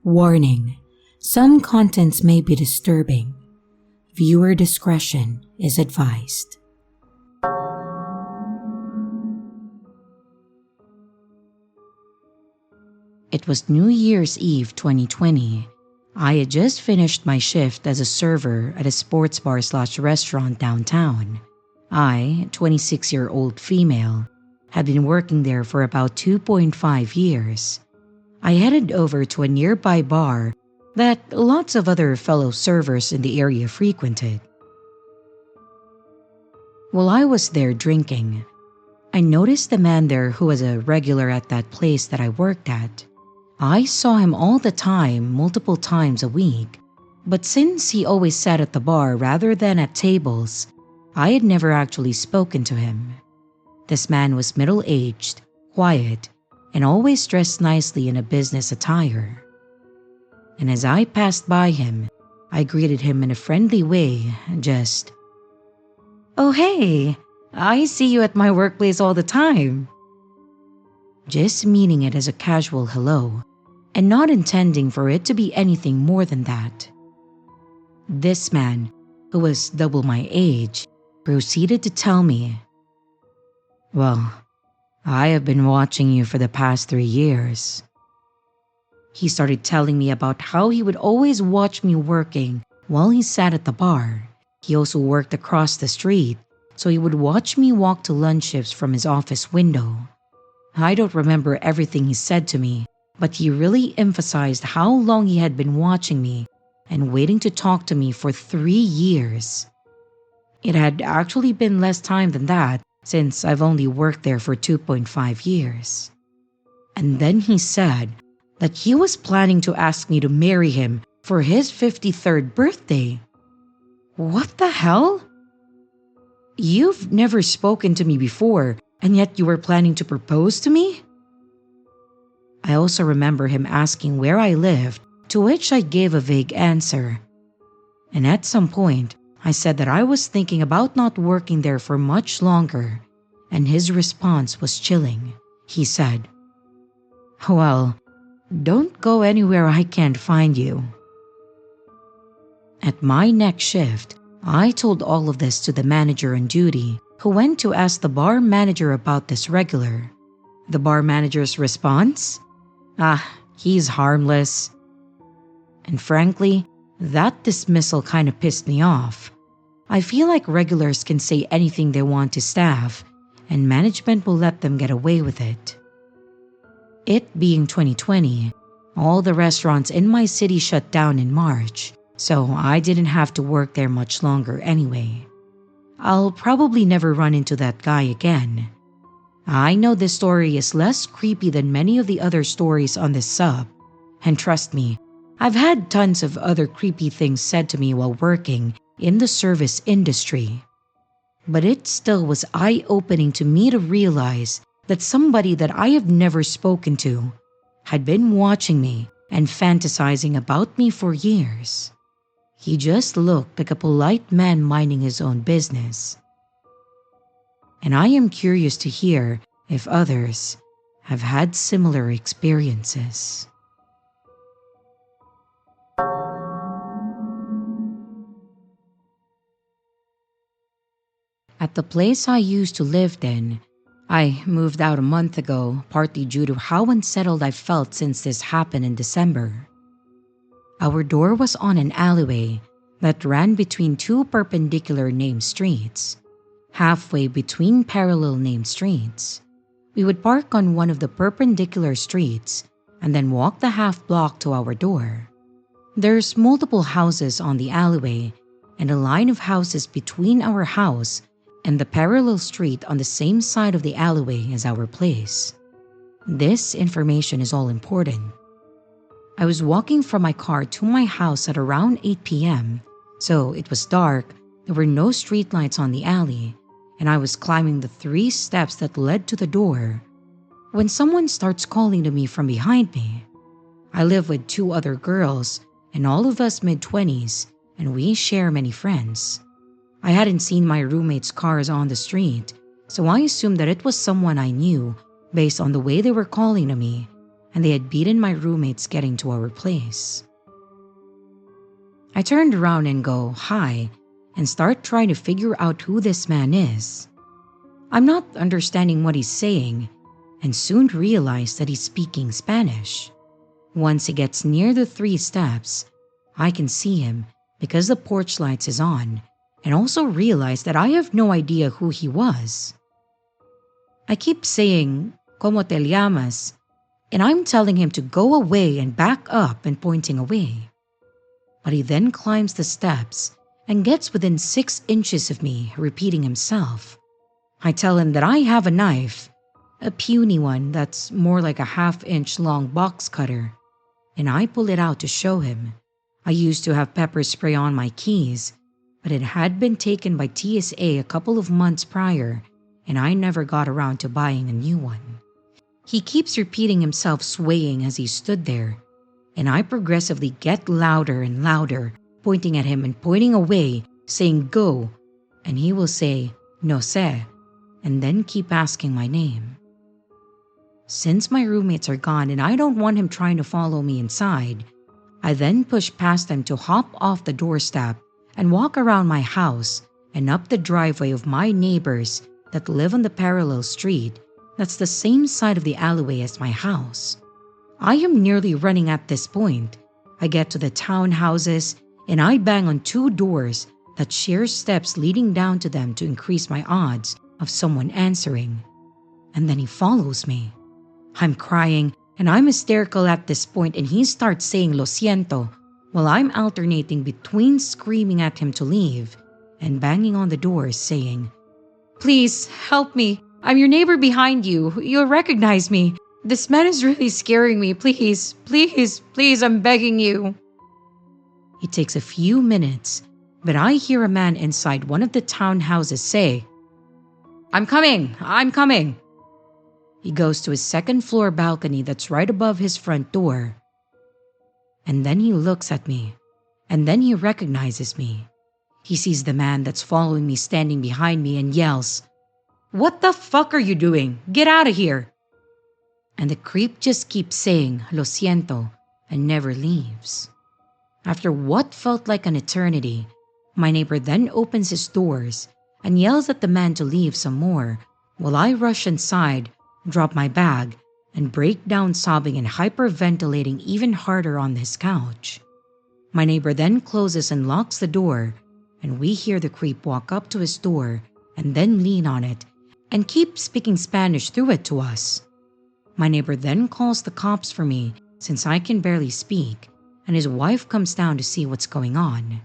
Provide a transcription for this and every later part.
Warning: some contents may be disturbing. Viewer discretion is advised. It was New Year's Eve 2020. I had just finished my shift as a server at a sports bar/restaurant downtown. I, a 26-year-old female, had been working there for about 2.5 years. I headed over to a nearby bar that lots of other fellow servers in the area frequented. While I was there drinking, I noticed the man there who was a regular at that place that I worked at. I saw him all the time, multiple times a week, but since he always sat at the bar rather than at tables, I had never actually spoken to him. This man was middle-aged, quiet, and always dressed nicely in a business attire. And as I passed by him, I greeted him in a friendly way, just, "Oh hey, I see you at my workplace all the time." Just meaning it as a casual hello, and not intending for it to be anything more than that. This man, who was double my age, proceeded to tell me, "Well, I have been watching you for the past 3 years." He started telling me about how he would always watch me working while he sat at the bar. He also worked across the street, so he would watch me walk to lunch shifts from his office window. I don't remember everything he said to me, but he really emphasized how long he had been watching me and waiting to talk to me for 3 years. It had actually been less time than that, since I've only worked there for 2.5 years. And then he said that he was planning to ask me to marry him for his 53rd birthday. What the hell? You've never spoken to me before, and yet you were planning to propose to me? I also remember him asking where I lived, to which I gave a vague answer. And at some point, I said that I was thinking about not working there for much longer, and his response was chilling. He said, "Well, don't go anywhere I can't find you." At my next shift, I told all of this to the manager on duty, who went to ask the bar manager about this regular. The bar manager's response? He's harmless. And frankly, that dismissal kind of pissed me off. I feel like regulars can say anything they want to staff, and management will let them get away with it. It being 2020, all the restaurants in my city shut down in March, so I didn't have to work there much longer anyway. I'll probably never run into that guy again. I know this story is less creepy than many of the other stories on this sub, and trust me, I've had tons of other creepy things said to me while working in the service industry. But it still was eye-opening to me to realize that somebody that I have never spoken to had been watching me and fantasizing about me for years. He just looked like a polite man minding his own business. And I am curious to hear if others have had similar experiences. At the place I used to live in, I moved out a month ago, partly due to how unsettled I felt since this happened in December. Our door was on an alleyway that ran between 2 perpendicular named streets. Halfway between parallel named streets, we would park on one of the perpendicular streets and then walk the half block to our door. There's multiple houses on the alleyway and a line of houses between our house and the parallel street on the same side of the alleyway as our place. This information is all important. I was walking from my car to my house at around 8 p.m., so it was dark, there were no streetlights on the alley, and I was climbing the 3 steps that led to the door when someone starts calling to me from behind me. I live with 2 other girls, and all of us mid-20s, and we share many friends. I hadn't seen my roommates' cars on the street, so I assumed that it was someone I knew based on the way they were calling to me, and they had beaten my roommates getting to our place. I turned around and go, "Hi," and start trying to figure out who this man is. I'm not understanding what he's saying, and soon realize that he's speaking Spanish. Once he gets near the 3 steps, I can see him because the porch lights is on, and also realize that I have no idea who he was. I keep saying, "Como te llamas?" and I'm telling him to go away and back up and pointing away. But he then climbs the steps and gets within 6 inches of me, repeating himself. I tell him that I have a knife, a puny one that's more like a 1/2-inch long box cutter, and I pull it out to show him. I used to have pepper spray on my keys, but it had been taken by TSA a couple of months prior, and I never got around to buying a new one. He keeps repeating himself, swaying as he stood there, and I progressively get louder and louder, pointing at him and pointing away, saying "go," and he will say "no sé," and then keep asking my name. Since my roommates are gone and I don't want him trying to follow me inside, I then push past them to hop off the doorstep and walk around my house and up the driveway of my neighbors that live on the parallel street that's the same side of the alleyway as my house. I am nearly running at this point. I get to the townhouses and I bang on 2 doors that share steps leading down to them to increase my odds of someone answering. And then he follows me. I'm crying and I'm hysterical at this point, and he starts saying "lo siento" while I'm alternating between screaming at him to leave and banging on the doors saying, "Please help me. I'm your neighbor behind you. You'll recognize me. This man is really scaring me. Please, please, please, I'm begging you." It takes a few minutes, but I hear a man inside one of the townhouses say, I'm coming. He goes to his 2nd floor balcony that's right above his front door. And then he looks at me, and then he recognizes me. He sees the man that's following me standing behind me and yells, "What the fuck are you doing? Get out of here!" And the creep just keeps saying "lo siento" and never leaves. After what felt like an eternity, my neighbor then opens his doors and yells at the man to leave some more, while I rush inside, drop my bag, and break down sobbing and hyperventilating even harder on his couch. My neighbor then closes and locks the door, and we hear the creep walk up to his door and then lean on it and keep speaking Spanish through it to us. My neighbor then calls the cops for me since I can barely speak, and his wife comes down to see what's going on.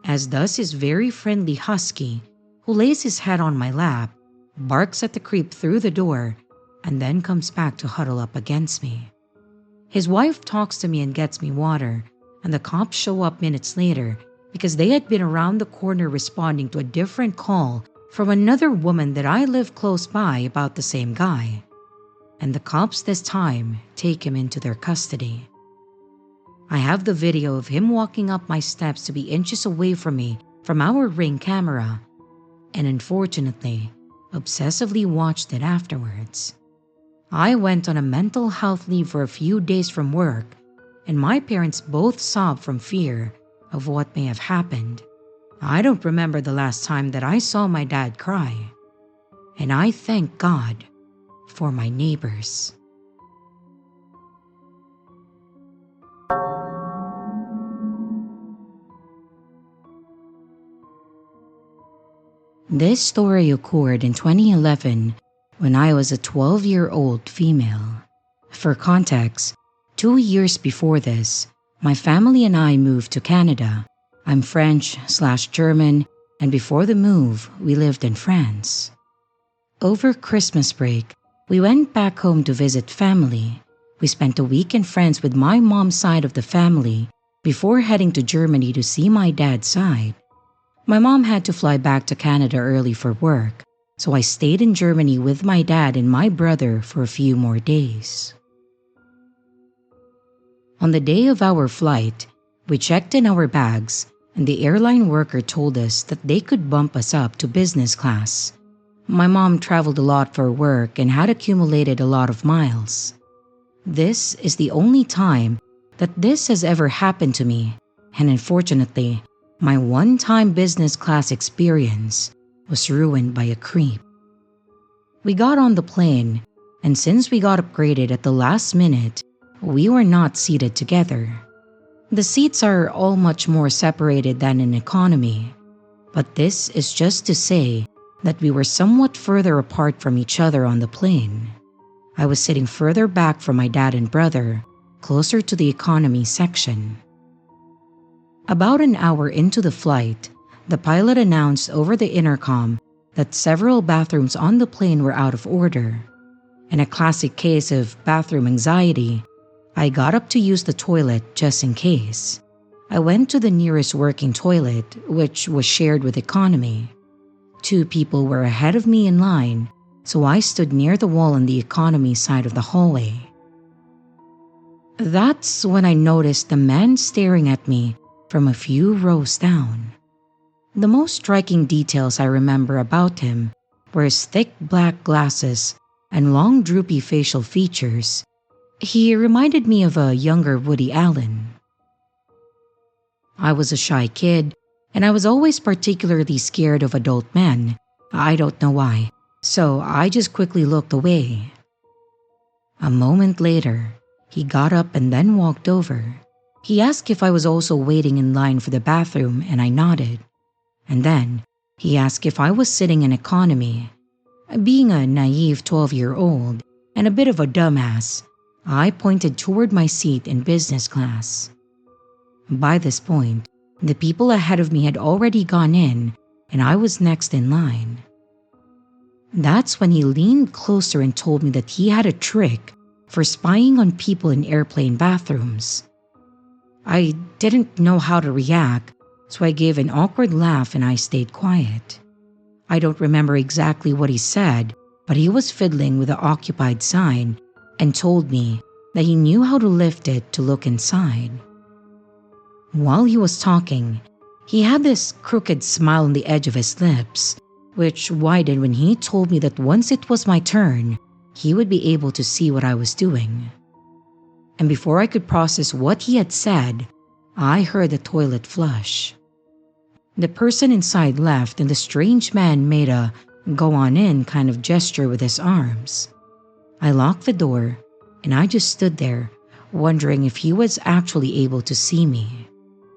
As does his very friendly husky, who lays his head on my lap, barks at the creep through the door, and then comes back to huddle up against me. His wife talks to me and gets me water, and the cops show up minutes later because they had been around the corner responding to a different call from another woman that I live close by about the same guy. And the cops this time take him into their custody. I have the video of him walking up my steps to be inches away from me from our Ring camera, and unfortunately, obsessively watched it afterwards. I went on a mental health leave for a few days from work, and my parents both sobbed from fear of what may have happened. I don't remember the last time that I saw my dad cry, and I thank God for my neighbors. This story occurred in 2011 when I was a 12-year-old female. For context, 2 years before this, my family and I moved to Canada. I'm French/German, and before the move, we lived in France. Over Christmas break, we went back home to visit family. We spent a week in France with my mom's side of the family before heading to Germany to see my dad's side. My mom had to fly back to Canada early for work, so I stayed in Germany with my dad and my brother for a few more days. On the day of our flight, we checked in our bags, and the airline worker told us that they could bump us up to business class. My mom traveled a lot for work and had accumulated a lot of miles. This is the only time that this has ever happened to me, and unfortunately, my one-time business class experience was ruined by a creep. We got on the plane, and since we got upgraded at the last minute, we were not seated together. The seats are all much more separated than in economy, but this is just to say that we were somewhat further apart from each other on the plane. I was sitting further back from my dad and brother, closer to the economy section. About an hour into the flight, the pilot announced over the intercom that several bathrooms on the plane were out of order. In a classic case of bathroom anxiety, I got up to use the toilet just in case. I went to the nearest working toilet, which was shared with economy. 2 people were ahead of me in line, so I stood near the wall on the economy side of the hallway. That's when I noticed the man staring at me from a few rows down. The most striking details I remember about him were his thick black glasses and long droopy facial features. He reminded me of a younger Woody Allen. I was a shy kid, and I was always particularly scared of adult men. I don't know why, so I just quickly looked away. A moment later, he got up and then walked over. He asked if I was also waiting in line for the bathroom, and I nodded. And then, he asked if I was sitting in economy. Being a naive 12-year-old and a bit of a dumbass, I pointed toward my seat in business class. By this point, the people ahead of me had already gone in, and I was next in line. That's when he leaned closer and told me that he had a trick for spying on people in airplane bathrooms. I didn't know how to react, so I gave an awkward laugh and I stayed quiet. I don't remember exactly what he said, but he was fiddling with the occupied sign and told me that he knew how to lift it to look inside. While he was talking, he had this crooked smile on the edge of his lips, which widened when he told me that once it was my turn, he would be able to see what I was doing. And before I could process what he had said, I heard the toilet flush. The person inside left and the strange man made a go on in kind of gesture with his arms. I locked the door and I just stood there, wondering if he was actually able to see me.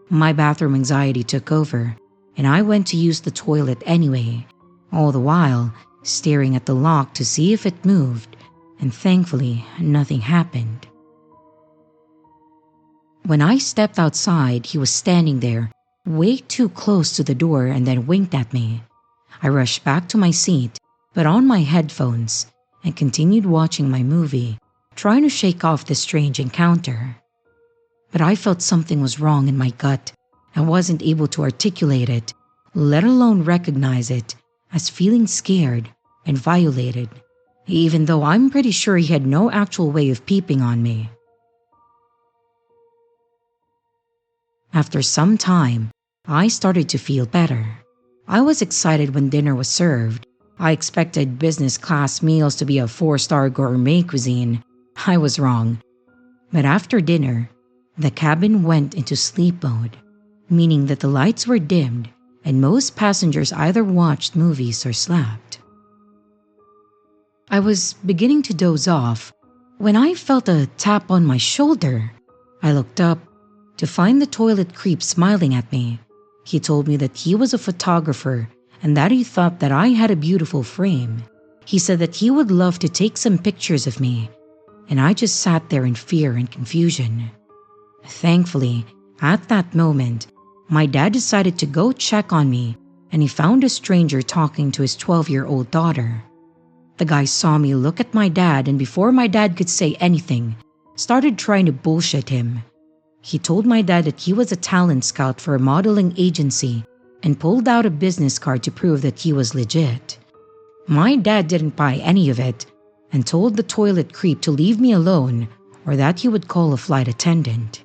My bathroom anxiety took over, and I went to use the toilet anyway, all the while staring at the lock to see if it moved, and thankfully nothing happened. When I stepped outside, he was standing there, way too close to the door, and then winked at me. I rushed back to my seat, put on my headphones, and continued watching my movie, trying to shake off this strange encounter. But I felt something was wrong in my gut and wasn't able to articulate it, let alone recognize it as feeling scared and violated, even though I'm pretty sure he had no actual way of peeping on me. After some time, I started to feel better. I was excited when dinner was served. I expected business class meals to be a 4-star gourmet cuisine. I was wrong. But after dinner, the cabin went into sleep mode, meaning that the lights were dimmed and most passengers either watched movies or slept. I was beginning to doze off when I felt a tap on my shoulder. I looked up to find the toilet creep smiling at me. He told me that he was a photographer and that he thought that I had a beautiful frame. He said that he would love to take some pictures of me, and I just sat there in fear and confusion. Thankfully, at that moment, my dad decided to go check on me, and he found a stranger talking to his 12-year-old daughter. The guy saw me look at my dad, and before my dad could say anything, started trying to bullshit him. He told my dad that he was a talent scout for a modeling agency and pulled out a business card to prove that he was legit. My dad didn't buy any of it and told the toilet creep to leave me alone or that he would call a flight attendant.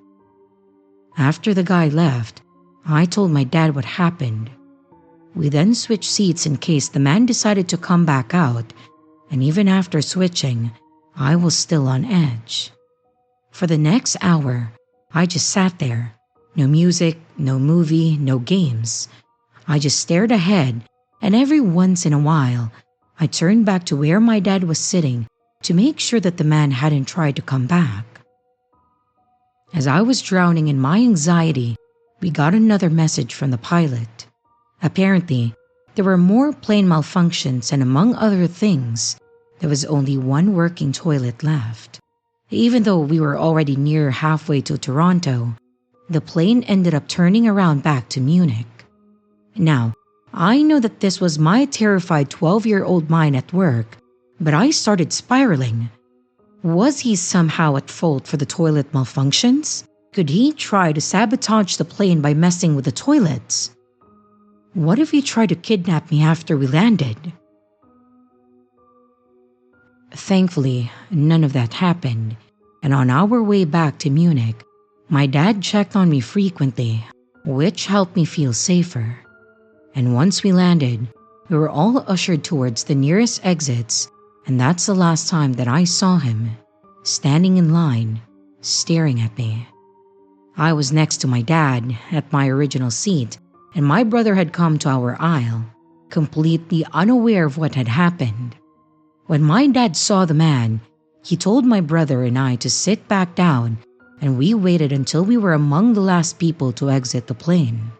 After the guy left, I told my dad what happened. We then switched seats in case the man decided to come back out, and even after switching, I was still on edge. For the next hour, I just sat there. No music, no movie, no games. I just stared ahead, and every once in a while, I turned back to where my dad was sitting to make sure that the man hadn't tried to come back. As I was drowning in my anxiety, we got another message from the pilot. Apparently, there were more plane malfunctions, and among other things, there was only one working toilet left. Even though we were already near halfway to Toronto, the plane ended up turning around back to Munich. Now, I know that this was my terrified 12-year-old mind at work, but I started spiraling. Was he somehow at fault for the toilet malfunctions? Could he try to sabotage the plane by messing with the toilets? What if he tried to kidnap me after we landed? Thankfully, none of that happened, and on our way back to Munich, my dad checked on me frequently, which helped me feel safer. And once we landed, we were all ushered towards the nearest exits, and that's the last time that I saw him, standing in line, staring at me. I was next to my dad at my original seat, and my brother had come to our aisle, completely unaware of what had happened. When my dad saw the man, he told my brother and I to sit back down, and we waited until we were among the last people to exit the plane.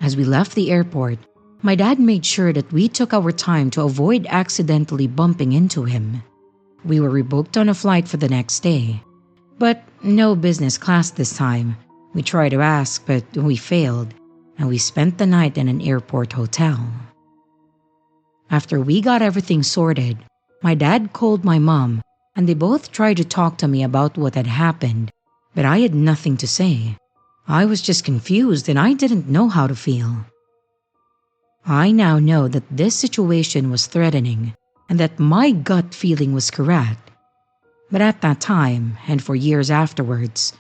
As we left the airport, my dad made sure that we took our time to avoid accidentally bumping into him. We were rebooked on a flight for the next day, but no business class this time. We tried to ask, but we failed, and we spent the night in an airport hotel. After we got everything sorted, my dad called my mom, and they both tried to talk to me about what had happened, but I had nothing to say. I was just confused and I didn't know how to feel. I now know that this situation was threatening and that my gut feeling was correct. But at that time, and for years afterwards,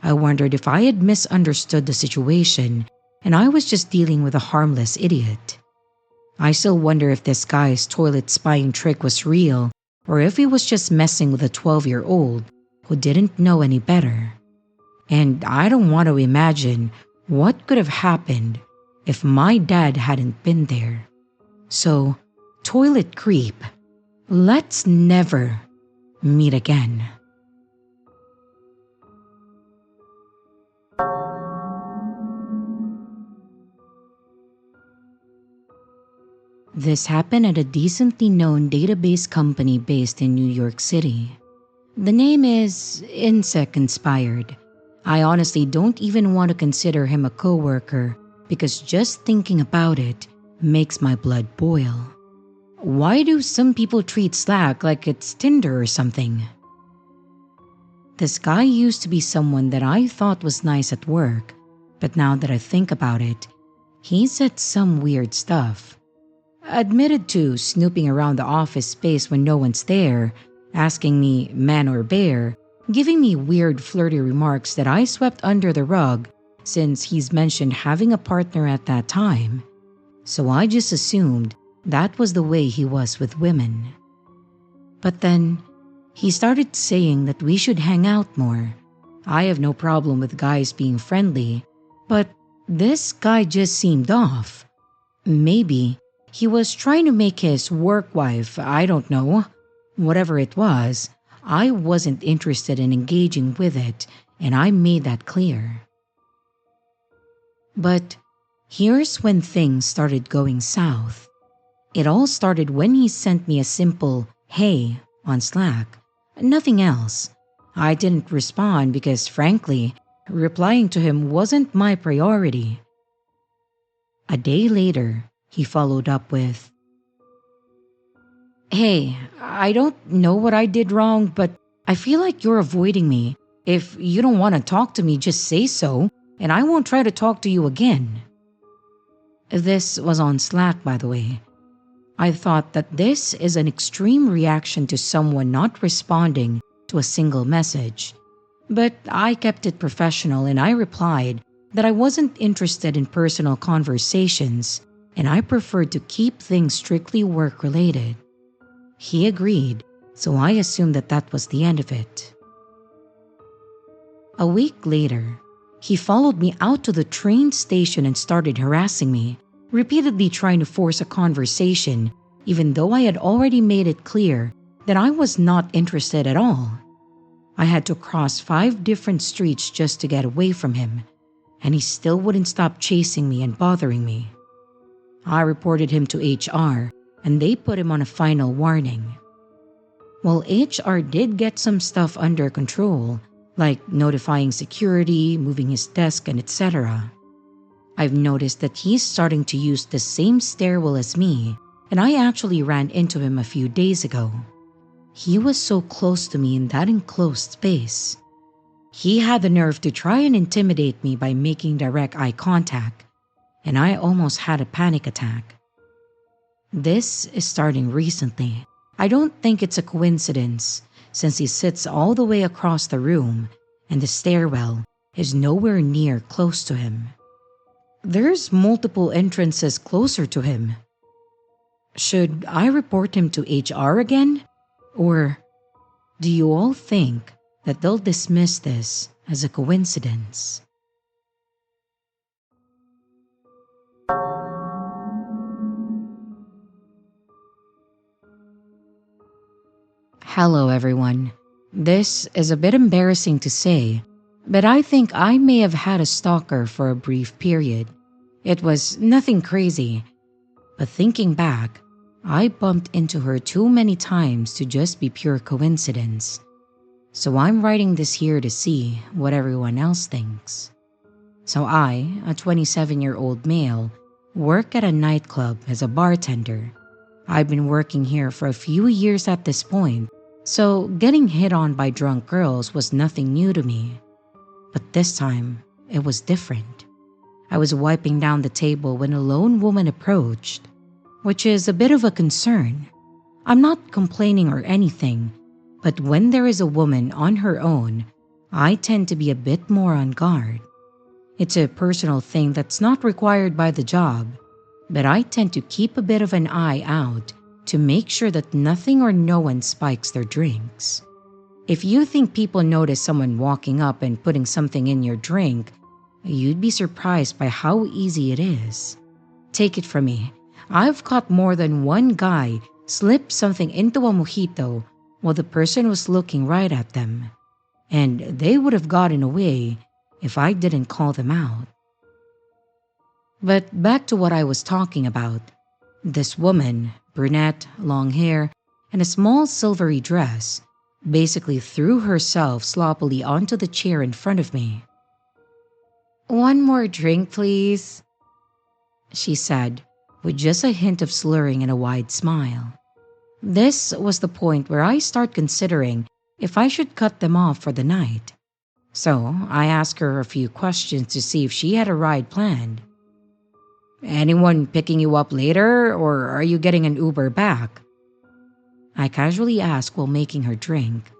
I wondered if I had misunderstood the situation and I was just dealing with a harmless idiot. I still wonder if this guy's toilet spying trick was real or if he was just messing with a 12-year-old who didn't know any better. And I don't want to imagine what could have happened if my dad hadn't been there. So, toilet creep, let's never meet again. This happened at a decently known database company based in New York City. The name is Insect Inspired. I honestly don't even want to consider him a coworker because just thinking about it makes my blood boil. Why do some people treat Slack like it's Tinder or something? This guy used to be someone that I thought was nice at work, but now that I think about it, he said some weird stuff. Admitted to snooping around the office space when no one's there, asking me man or bear, giving me weird flirty remarks that I swept under the rug since he's mentioned having a partner at that time. So I just assumed that was the way he was with women. But then, he started saying that we should hang out more. I have no problem with guys being friendly, but this guy just seemed off. Maybe he was trying to make his work wife, I don't know. Whatever it was, I wasn't interested in engaging with it, and I made that clear. But here's when things started going south. It all started when he sent me a simple "hey" on Slack. Nothing else. I didn't respond because, frankly, replying to him wasn't my priority. A day later, he followed up with, "Hey, I don't know what I did wrong, but I feel like you're avoiding me. If you don't want to talk to me, just say so, and I won't try to talk to you again." This was on Slack, by the way. I thought that this is an extreme reaction to someone not responding to a single message. But I kept it professional and I replied that I wasn't interested in personal conversations and I preferred to keep things strictly work-related. He agreed, so I assumed that that was the end of it. A week later, he followed me out to the train station and started harassing me, repeatedly trying to force a conversation, even though I had already made it clear that I was not interested at all. I had to cross 5 different streets just to get away from him, and he still wouldn't stop chasing me and bothering me. I reported him to HR, and they put him on a final warning. Well, HR did get some stuff under control, like notifying security, moving his desk, and etc. I've noticed that he's starting to use the same stairwell as me, and I actually ran into him a few days ago. He was so close to me in that enclosed space. He had the nerve to try and intimidate me by making direct eye contact, and I almost had a panic attack. This is starting recently. I don't think it's a coincidence, since he sits all the way across the room and the stairwell is nowhere near close to him. There's multiple entrances closer to him. Should I report him to HR again? Or do you all think that they'll dismiss this as a coincidence? Hello everyone. This is a bit embarrassing to say, but I think I may have had a stalker for a brief period. It was nothing crazy, but thinking back, I bumped into her too many times to just be pure coincidence. So I'm writing this here to see what everyone else thinks. So I, a 27-year-old male, work at a nightclub as a bartender. I've been working here for a few years at this point, so getting hit on by drunk girls was nothing new to me. But this time, it was different. I was wiping down the table when a lone woman approached, which is a bit of a concern. I'm not complaining or anything, but when there is a woman on her own, I tend to be a bit more on guard. It's a personal thing that's not required by the job, but I tend to keep a bit of an eye out to make sure that nothing or no one spikes their drinks. If you think people notice someone walking up and putting something in your drink, you'd be surprised by how easy it is. Take it from me, I've caught more than one guy slip something into a mojito while the person was looking right at them, and they would have gotten away if I didn't call them out. But back to what I was talking about. This woman, brunette, long hair, and a small silvery dress, basically threw herself sloppily onto the chair in front of me. "One more drink, please," she said, with just a hint of slurring and a wide smile. This was the point where I start considering if I should cut them off for the night. So I asked her a few questions to see if she had a ride planned. "Anyone picking you up later, or are you getting an Uber back?" I casually asked while making her drink.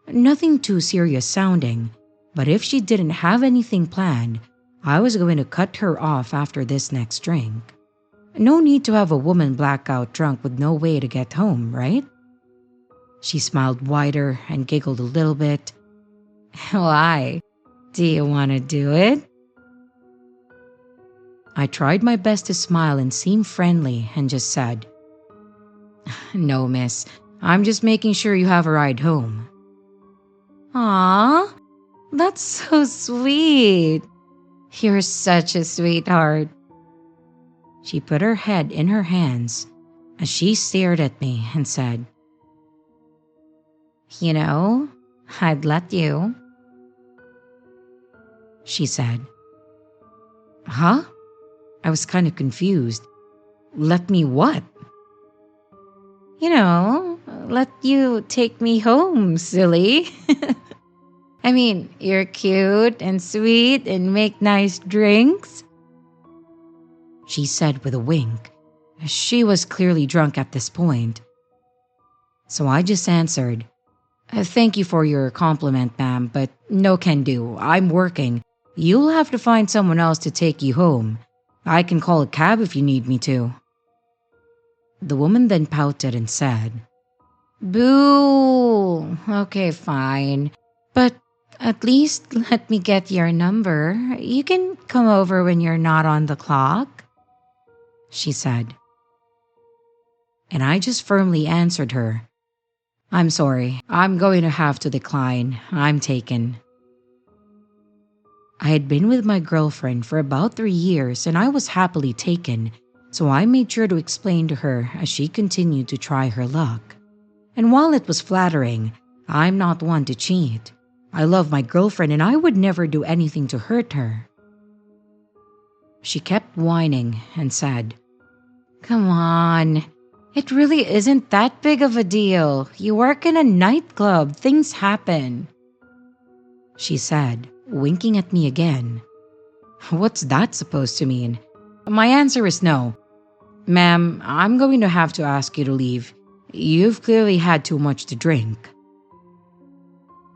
Nothing too serious sounding, but if she didn't have anything planned, I was going to cut her off after this next drink. No need to have a woman blackout drunk with no way to get home, right? She smiled wider and giggled a little bit. "Why? Do you want to do it?" I tried my best to smile and seem friendly and just said, "No, miss. I'm just making sure you have a ride home." "Aw, that's so sweet. You're such a sweetheart." She put her head in her hands as she stared at me and said, "You know, I'd let you." She said. "Huh?" I was kind of confused. "Let me what?" "You know, let you take me home, silly." I mean, you're cute and sweet and make nice drinks," she said with a wink. She was clearly drunk at this point. So I just answered, "Thank you for your compliment, ma'am, but no can do. I'm working. You'll have to find someone else to take you home. I can call a cab if you need me to." The woman then pouted and said, Boo! Okay, fine. But at least let me get your number. You can come over when you're not on the clock, she said. And I just firmly answered her, I'm sorry, I'm going to have to decline. I'm taken. I had been with my girlfriend for about 3 years and I was happily taken, so I made sure to explain to her as she continued to try her luck. And while it was flattering, I'm not one to cheat. I love my girlfriend and I would never do anything to hurt her. She kept whining and said, Come on, it really isn't that big of a deal. You work in a nightclub, things happen, she said, winking at me again. What's that supposed to mean? My answer is no. Ma'am, I'm going to have to ask you to leave. You've clearly had too much to drink.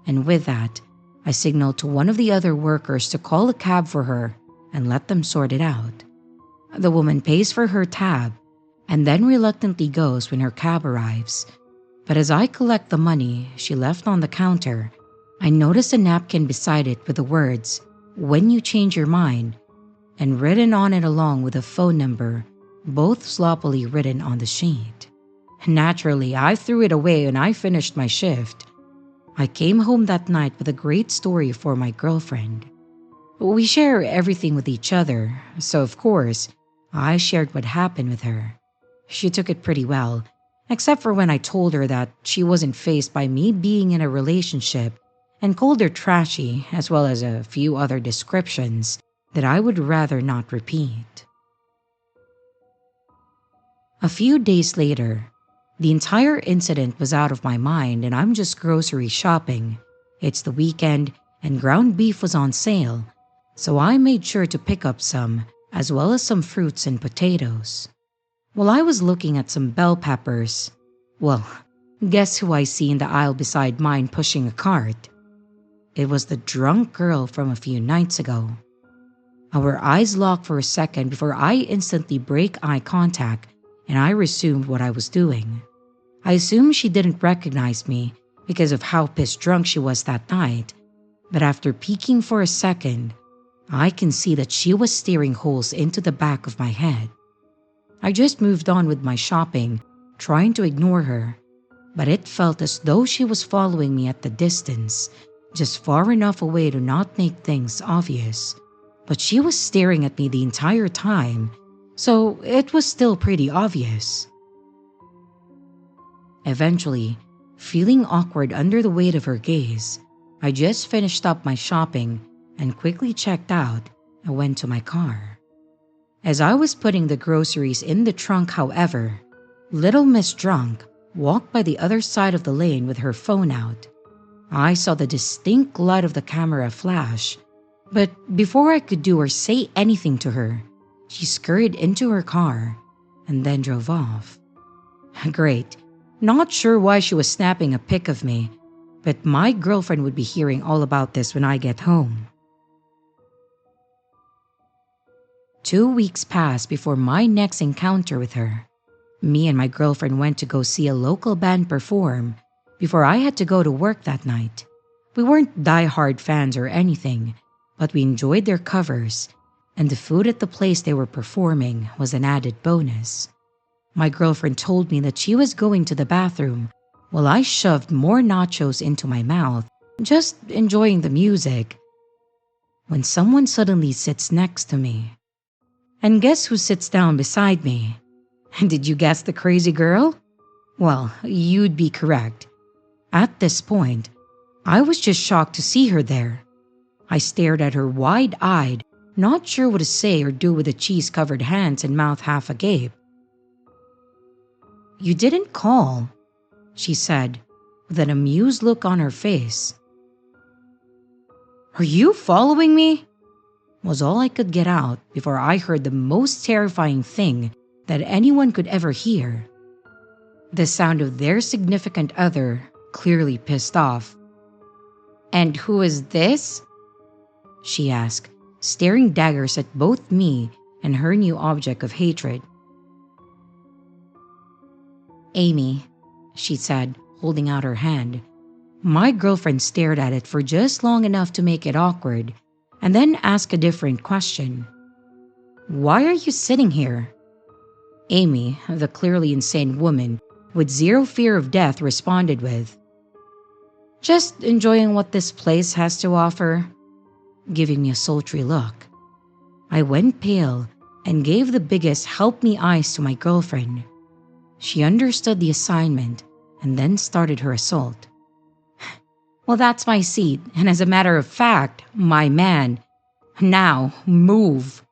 And with that, I signaled to one of the other workers to call a cab for her and let them sort it out. The woman pays for her tab and then reluctantly goes when her cab arrives. But as I collect the money she left on the counter, I notice a napkin beside it with the words, When you change your mind, and written on it along with a phone number, both sloppily written on the sheet. Naturally, I threw it away and I finished my shift. I came home that night with a great story for my girlfriend. We share everything with each other, so of course, I shared what happened with her. She took it pretty well, except for when I told her that she wasn't fazed by me being in a relationship and called her trashy, as well as a few other descriptions that I would rather not repeat. A few days later, the entire incident was out of my mind and I'm just grocery shopping. It's the weekend and ground beef was on sale, so I made sure to pick up some, as well as some fruits and potatoes. While I was looking at some bell peppers, well, guess who I see in the aisle beside mine pushing a cart? It was the drunk girl from a few nights ago. Our eyes locked for a second before I instantly break eye contact and I resumed what I was doing. I assumed she didn't recognize me because of how pissed drunk she was that night, but after peeking for a second, I can see that she was staring holes into the back of my head. I just moved on with my shopping, trying to ignore her, but it felt as though she was following me at the distance, just far enough away to not make things obvious. But she was staring at me the entire time, so it was still pretty obvious. Eventually, feeling awkward under the weight of her gaze, I just finished up my shopping and quickly checked out and went to my car. As I was putting the groceries in the trunk, however, Little Miss Drunk walked by the other side of the lane with her phone out. I saw the distinct light of the camera flash, but before I could do or say anything to her, she scurried into her car and then drove off. Great. Not sure why she was snapping a pic of me, but my girlfriend would be hearing all about this when I get home. 2 weeks passed before my next encounter with her. Me and my girlfriend went to go see a local band perform before I had to go to work that night. We weren't die-hard fans or anything, but we enjoyed their covers, and the food at the place they were performing was an added bonus. My girlfriend told me that she was going to the bathroom while I shoved more nachos into my mouth, just enjoying the music, when someone suddenly sits next to me. And guess who sits down beside me? Did you guess the crazy girl? Well, you'd be correct. At this point, I was just shocked to see her there. I stared at her wide-eyed, not sure what to say or do with the cheese-covered hands and mouth half agape. You didn't call, she said, with an amused look on her face. Are you following me? Was all I could get out before I heard the most terrifying thing that anyone could ever hear. The sound of their significant other, clearly pissed off. And who is this? She asked, staring daggers at both me and her new object of hatred. Amy, she said, holding out her hand. My girlfriend stared at it for just long enough to make it awkward, and then asked a different question. "Why are you sitting here?" Amy, the clearly insane woman with zero fear of death, responded with, "Just enjoying what this place has to offer," giving me a sultry look. I went pale and gave the biggest help me eyes to my girlfriend. She understood the assignment and then started her assault. "Well, that's my seat, and as a matter of fact, my man. Now, move."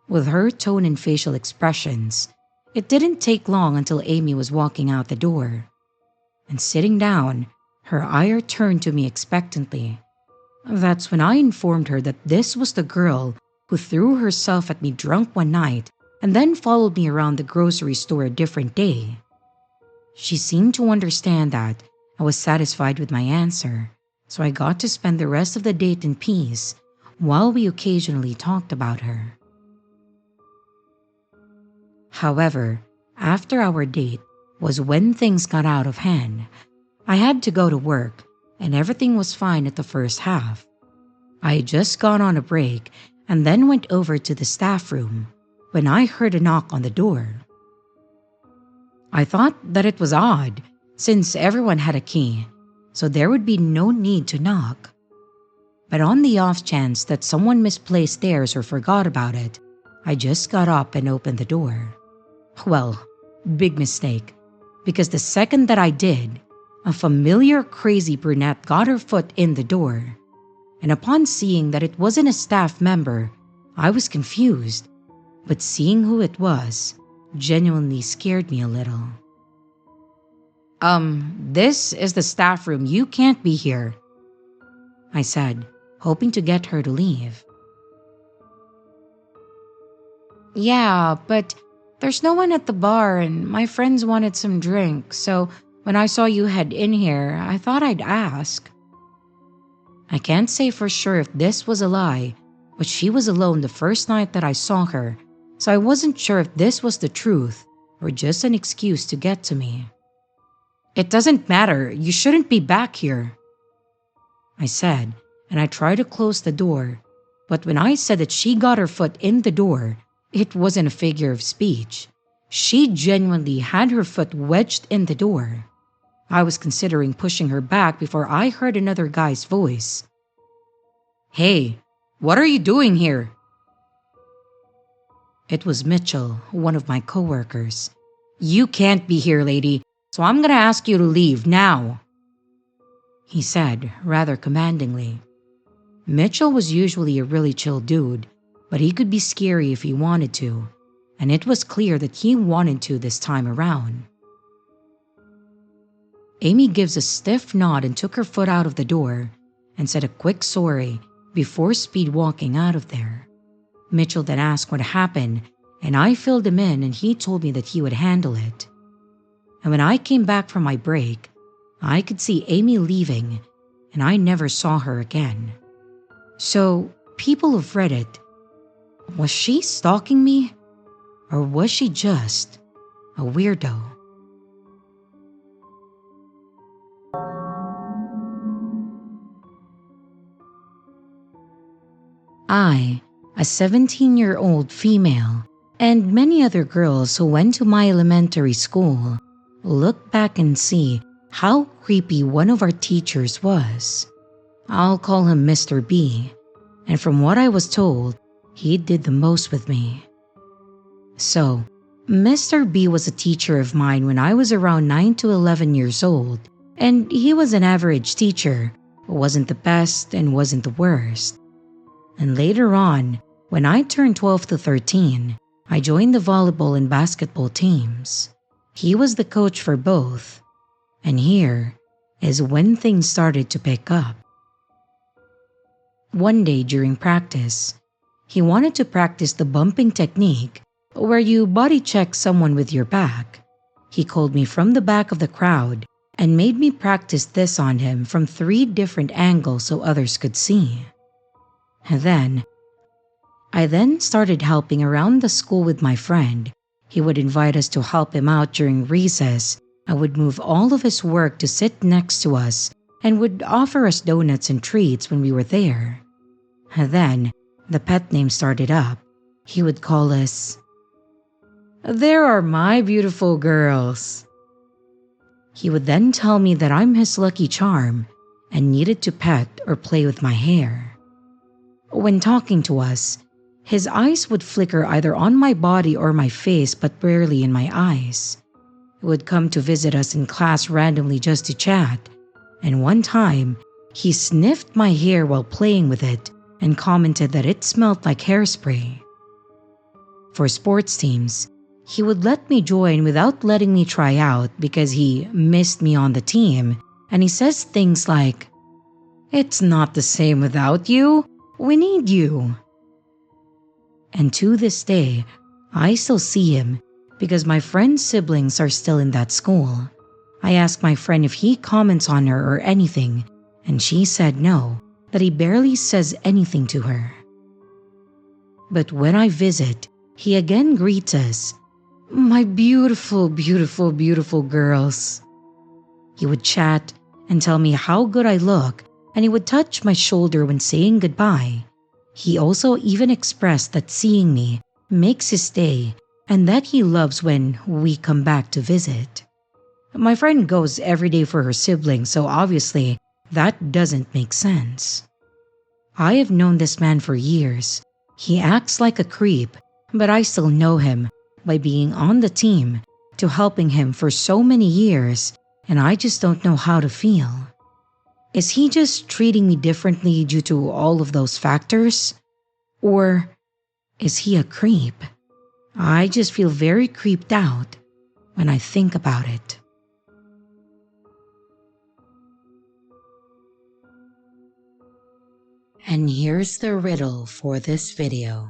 With her tone and facial expressions, it didn't take long until Amy was walking out the door. And sitting down, her ire turned to me expectantly. That's when I informed her that this was the girl who threw herself at me drunk one night and then followed me around the grocery store a different day. She seemed to understand that I was satisfied with my answer, so I got to spend the rest of the date in peace while we occasionally talked about her. However, after our date was when things got out of hand. I had to go to work, and everything was fine at the first half. I had just gone on a break and then went over to the staff room when I heard a knock on the door. I thought that it was odd, since everyone had a key, so there would be no need to knock. But on the off chance that someone misplaced theirs or forgot about it, I just got up and opened the door. Well, big mistake, because the second that I did, a familiar crazy brunette got her foot in the door. And upon seeing that it wasn't a staff member, I was confused, but seeing who it was genuinely scared me a little. This is the staff room. You can't be here," I said, hoping to get her to leave. "Yeah, but there's no one at the bar and my friends wanted some drink, so when I saw you head in here, I thought I'd ask." I can't say for sure if this was a lie, but she was alone the first night that I saw her, so I wasn't sure if this was the truth or just an excuse to get to me. "It doesn't matter, you shouldn't be back here," I said, and I tried to close the door, but when I said that she got her foot in the door, it wasn't a figure of speech. She genuinely had her foot wedged in the door. I was considering pushing her back before I heard another guy's voice. "Hey, what are you doing here?" It was Mitchell, one of my coworkers. "You can't be here, lady, so I'm gonna ask you to leave now," he said, rather commandingly. Mitchell was usually a really chill dude, but he could be scary if he wanted to, and it was clear that he wanted to this time around. Amy gives a stiff nod and took her foot out of the door and said a quick sorry before speed walking out of there. Mitchell then asked what happened, and I filled him in and he told me that he would handle it. And when I came back from my break, I could see Amy leaving and I never saw her again. So, people of Reddit, was she stalking me? Or was she just a weirdo? I, a 17-year-old female, and many other girls who went to my elementary school, look back and see how creepy one of our teachers was. I'll call him Mr. B, and from what I was told, he did the most with me. So, Mr. B was a teacher of mine when I was around 9 to 11 years old, and he was an average teacher, wasn't the best and wasn't the worst. And later on, when I turned 12 to 13, I joined the volleyball and basketball teams. He was the coach for both, and here is when things started to pick up. One day during practice, he wanted to practice the bumping technique where you body check someone with your back. He called me from the back of the crowd and made me practice this on him from 3 different angles so others could see. I then started helping around the school with my friend. He would invite us to help him out during recess I would move all of his work to sit next to us and would offer us donuts and treats when we were there. Then, the pet name started up. He would call us, "There are my beautiful girls." He would then tell me that I'm his lucky charm and needed to pet or play with my hair. When talking to us, his eyes would flicker either on my body or my face, but rarely in my eyes. He would come to visit us in class randomly just to chat, and one time, he sniffed my hair while playing with it and commented that it smelled like hairspray. For sports teams, he would let me join without letting me try out because he missed me on the team, and he says things like, "It's not the same without you. We need you." And to this day, I still see him because my friend's siblings are still in that school. I asked my friend if he comments on her or anything, and she said no, that he barely says anything to her. But when I visit, he again greets us, "My beautiful, beautiful, beautiful girls." He would chat and tell me how good I look, and he would touch my shoulder when saying goodbye. He also even expressed that seeing me makes his day and that he loves when we come back to visit. My friend goes every day for her siblings, so obviously that doesn't make sense. I have known this man for years. He acts like a creep, but I still know him by being on the team to helping him for so many years, and I just don't know how to feel. Is he just treating me differently due to all of those factors? Or is he a creep? I just feel very creeped out when I think about it. And here's the riddle for this video.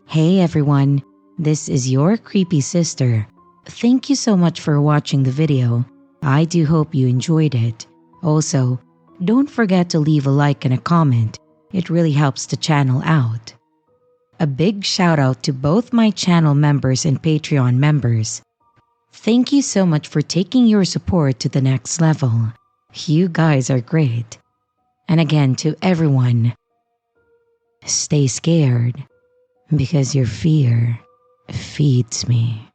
Hey everyone, this is your creepy sister. Thank you so much for watching the video. I do hope you enjoyed it. Also, don't forget to leave a like and a comment. It really helps the channel out. A big shout out to both my channel members and Patreon members. Thank you so much for taking your support to the next level. You guys are great. And again, to everyone, stay scared because your fear feeds me.